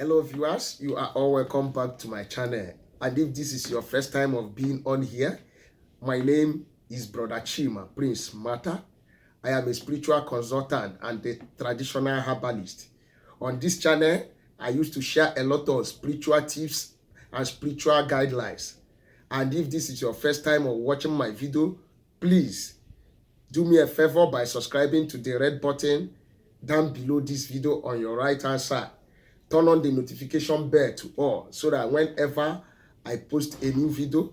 Hello viewers, you are all welcome back to my channel. And if this is your first time of being on here, my name is Brother Chima, Prince Mata. I am a spiritual consultant and a traditional herbalist. On this channel, I used to share a lot of spiritual tips and spiritual guidelines. And if this is your first time of watching my video, please do me a favor by subscribing to the red button down below this video on your right hand side. Turn on the notification bell to all so that whenever I post a new video,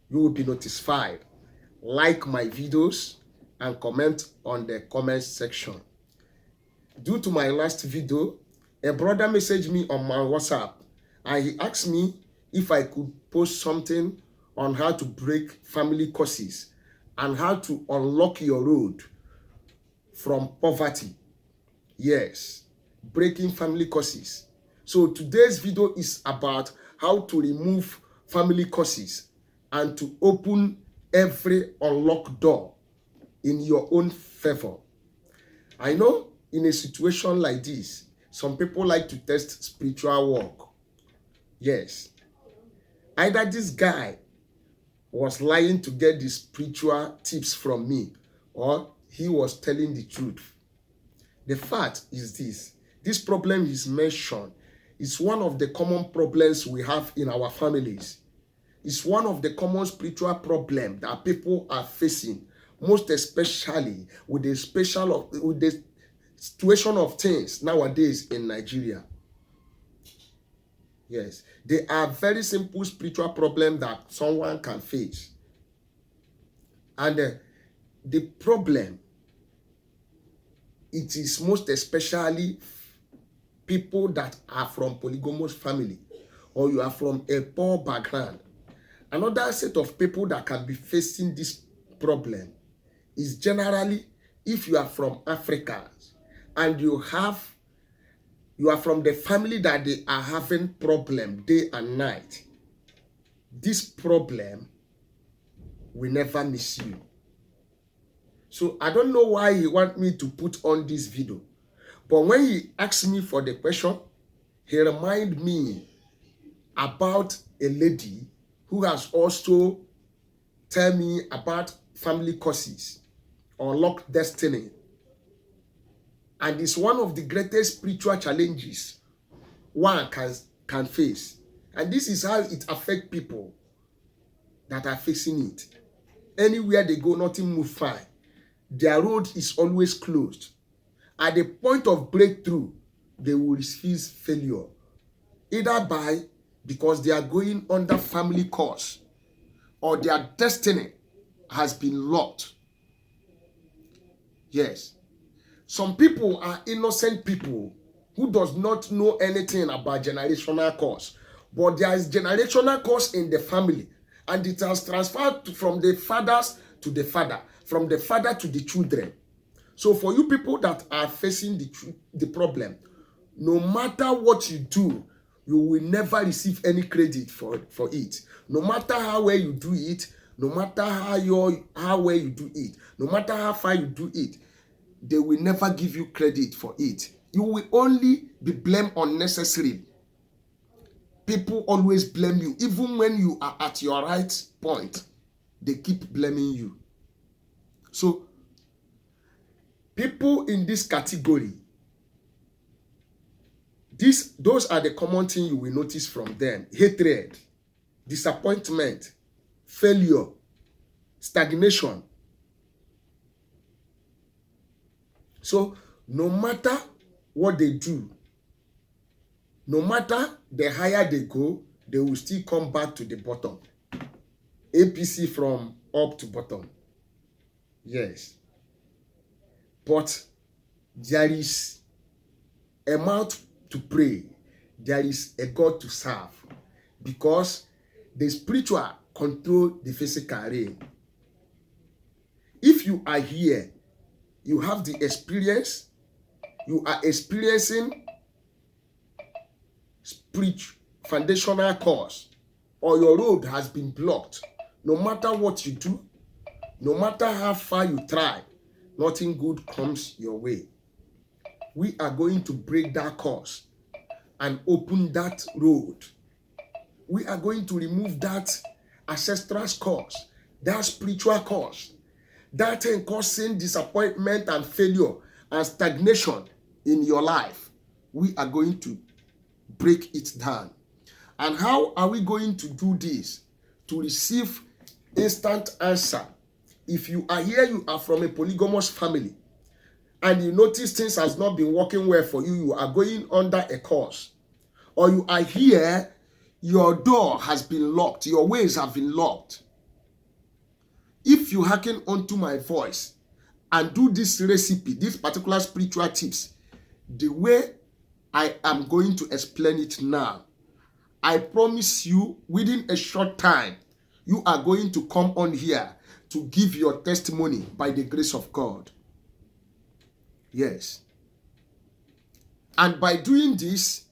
you will be notified. Like my videos and comment on the comment section. Due to my last video, a brother messaged me on my WhatsApp and he asked me if I could post something on how to break family curses and how to unlock your road from poverty. Yes, breaking family curses. So today's video is about how to remove family curses and to open every unlocked door in your own favor. I know in a situation like this, some people like to test spiritual work. Yes. Either this guy was lying to get the spiritual tips from me or he was telling the truth. The fact is this problem is mentioned. It's one of the common problems we have in our families. It's one of the common spiritual problems that people are facing, most especially with the situation of things nowadays in Nigeria. Yes, they are very simple spiritual problems that someone can face. And the problem, it is most especially people that are from polygamous family or you are from a poor background. Another set of people that can be facing this problem is generally if you are from Africa and you are from the family that they are having problem day and night. This problem will never miss you. So I don't know why he want me to put on this video. But when he asked me for the question, he reminded me about a lady who has also told me about family curses or locked destiny. And it's one of the greatest spiritual challenges one can face. And this is how it affects people that are facing it. Anywhere they go, nothing moves fine. Their road is always closed. At the point of breakthrough, they will receive failure. Either because they are going under family curse or their destiny has been locked. Yes. Some people are innocent people who does not know anything about generational curse. But there is generational curse in the family. And it has transferred from the fathers to the father, from the father to the children. So for you people that are facing the problem, no matter what you do, you will never receive any credit for it. No matter how well you do it, no matter how well you do it, no matter how far you do it, they will never give you credit for it. You will only be blamed unnecessarily. People always blame you. Even when you are at your right point, they keep blaming you. So, people in this category, those are the common things you will notice from them. Hatred, disappointment, failure, stagnation. So, no matter what they do, no matter the higher they go, they will still come back to the bottom. APC from up to bottom. Yes. But there is a mouth to pray. There is a God to serve. Because the spiritual control the physical realm. If you are here, you have the experience, you are experiencing spiritual foundational course, or your road has been blocked. No matter what you do, no matter how far you try, nothing good comes your way. We are going to break that course and open that road. We are going to remove that ancestral cause, that spiritual cause, that thing causing disappointment and failure and stagnation in your life. We are going to break it down. And how are we going to do this? To receive instant answer. If you are here, you are from a polygamous family, and you notice things has not been working well for you, you are going under a curse. Or you are here, your door has been locked, your ways have been locked. If you hearken onto my voice and do this recipe, this particular spiritual tips, the way I am going to explain it now, I promise you, within a short time, you are going to come on here to give your testimony by the grace of God. Yes. And by doing this,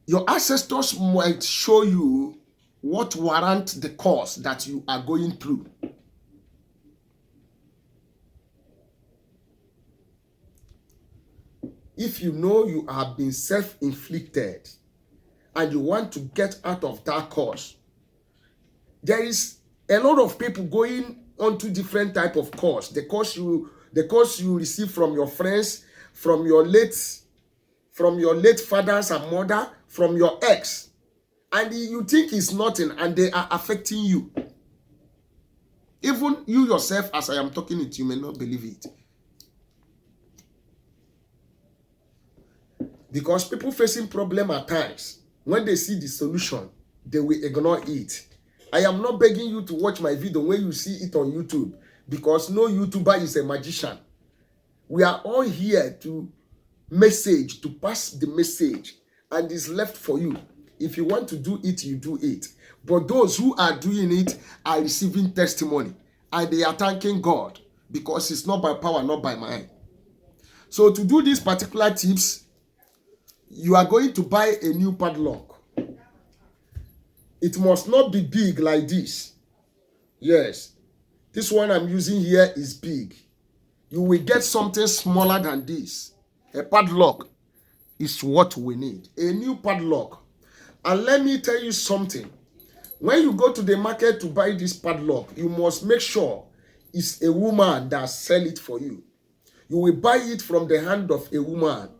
your ancestors might show you what warrant the cause that you are going through. If you know you have been self-inflicted and you want to get out of that cause, there is a lot of people going on to different type of cause. The cause you receive from your friends, from your late fathers and mother, from your ex, and you think it's nothing, and they are affecting you. Even you yourself, as I am talking it, you may not believe it. Because people facing problem at times, when they see the solution, they will ignore it. I am not begging you to watch my video when you see it on YouTube, because no YouTuber is a magician. We are all here to message, to pass the message, and it's left for you. If you want to do it, you do it. But those who are doing it are receiving testimony, and they are thanking God, because it's not by power, not by might. So to do these particular tips, you are going to buy a new padlock. It must not be big like this. Yes, this one I'm using here is big. You will get something smaller than this. A padlock is what we need. A new padlock. And let me tell you something. When you go to the market to buy this padlock, you must make sure it's a woman that sells it for you. You will buy it from the hand of a woman,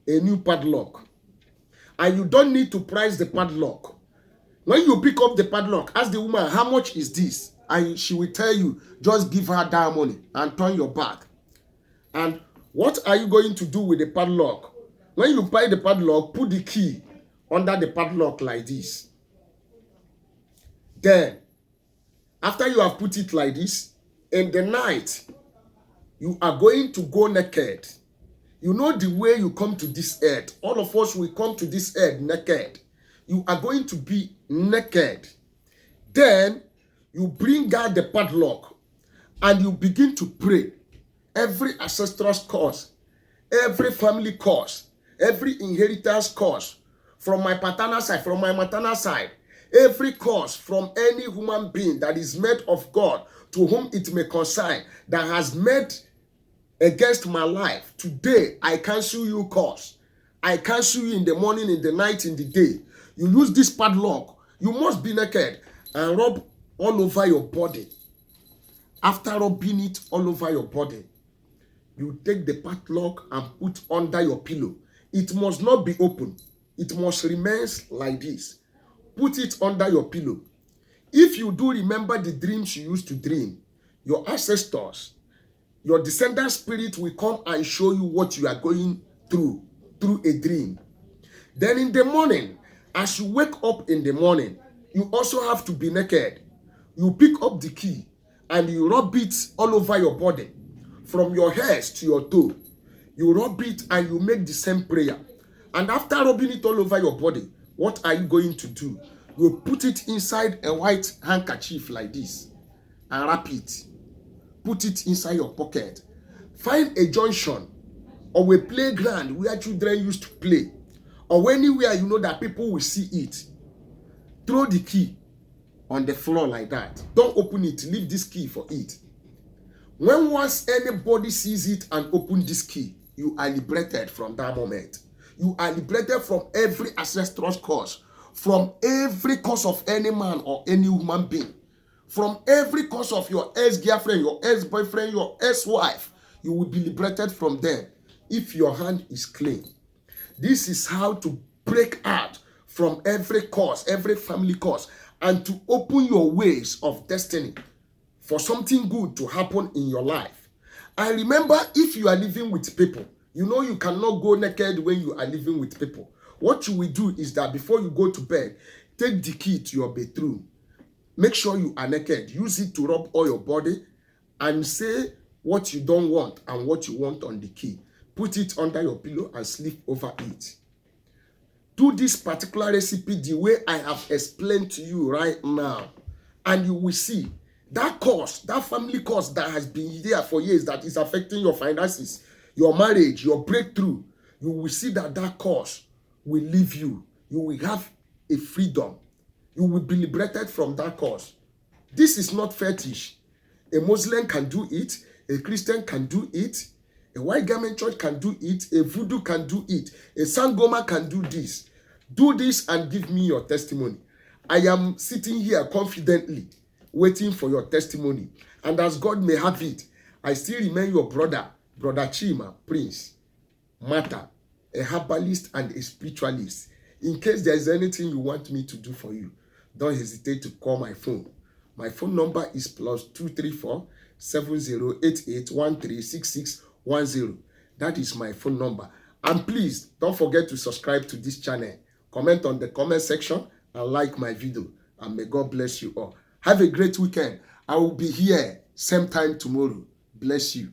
a new padlock. And you don't need to price the padlock. When you pick up the padlock, ask the woman, how much is this? And she will tell you, just give her that money and turn your back. And what are you going to do with the padlock? When you buy the padlock, put the key under the padlock like this. Then, after you have put it like this, in the night, you are going to go naked. You know the way you come to this earth. All of us will come to this earth naked. You are going to be naked. Then, you bring out the padlock and you begin to pray. Every ancestral cause, every family cause, every inheritance cause, from my paternal side, from my maternal side, every cause from any human being that is made of God, to whom it may concern, that has made against my life, today I cancel you cause. I cancel you in the morning, in the night, in the day. You use this padlock. You must be naked and rub all over your body. After rubbing it all over your body, you take the padlock and put under your pillow. It must not be open. It must remain like this. Put it under your pillow. If you do remember the dreams you used to dream, your ancestors, your descendant spirit will come and show you what you are going through a dream. Then in the morning, as you wake up in the morning, you also have to be naked. You pick up the key and you rub it all over your body, from your head to your toe. You rub it and you make the same prayer. And after rubbing it all over your body, what are you going to do? You put it inside a white handkerchief like this and wrap it. Put it inside your pocket. Find a junction or a playground where children used to play, or anywhere you know that people will see it. Throw the key on the floor like that. Don't open it. Leave this key for it. When once anybody sees it and open this key, you are liberated from that moment. You are liberated from every ancestral curse, from every curse of any man or any human being, from every curse of your ex-girlfriend, your ex-boyfriend, your ex-wife. You will be liberated from them if your hand is clean. This is how to break out from every curse, every family curse, and to open your ways of destiny for something good to happen in your life. And remember, if you are living with people, you know you cannot go naked when you are living with people. What you will do is that before you go to bed, take the key to your bedroom. Make sure you are naked. Use it to rub all your body and say what you don't want and what you want on the key. Put it under your pillow and sleep over it. Do this particular recipe the way I have explained to you right now, and you will see that curse, that family curse that has been there for years, that is affecting your finances, your marriage, your breakthrough. You will see that that curse will leave you. You will have a freedom. You will be liberated from that curse. This is not fetish. A Muslim can do it. A Christian can do it. A white garment church can do it. A voodoo can do it. A Sangoma can do this. Do this and give me your testimony. I am sitting here confidently waiting for your testimony. And as God may have it, I still remain your brother, Brother Chima, Prince Mata, a herbalist and a spiritualist. In case there is anything you want me to do for you, don't hesitate to call my phone. My phone number is +234 7088 136610. That is my phone number. And please don't forget to subscribe to this channel. Comment on the comment section and like my video. And may God bless you all. Have a great weekend. I will be here same time tomorrow. Bless you.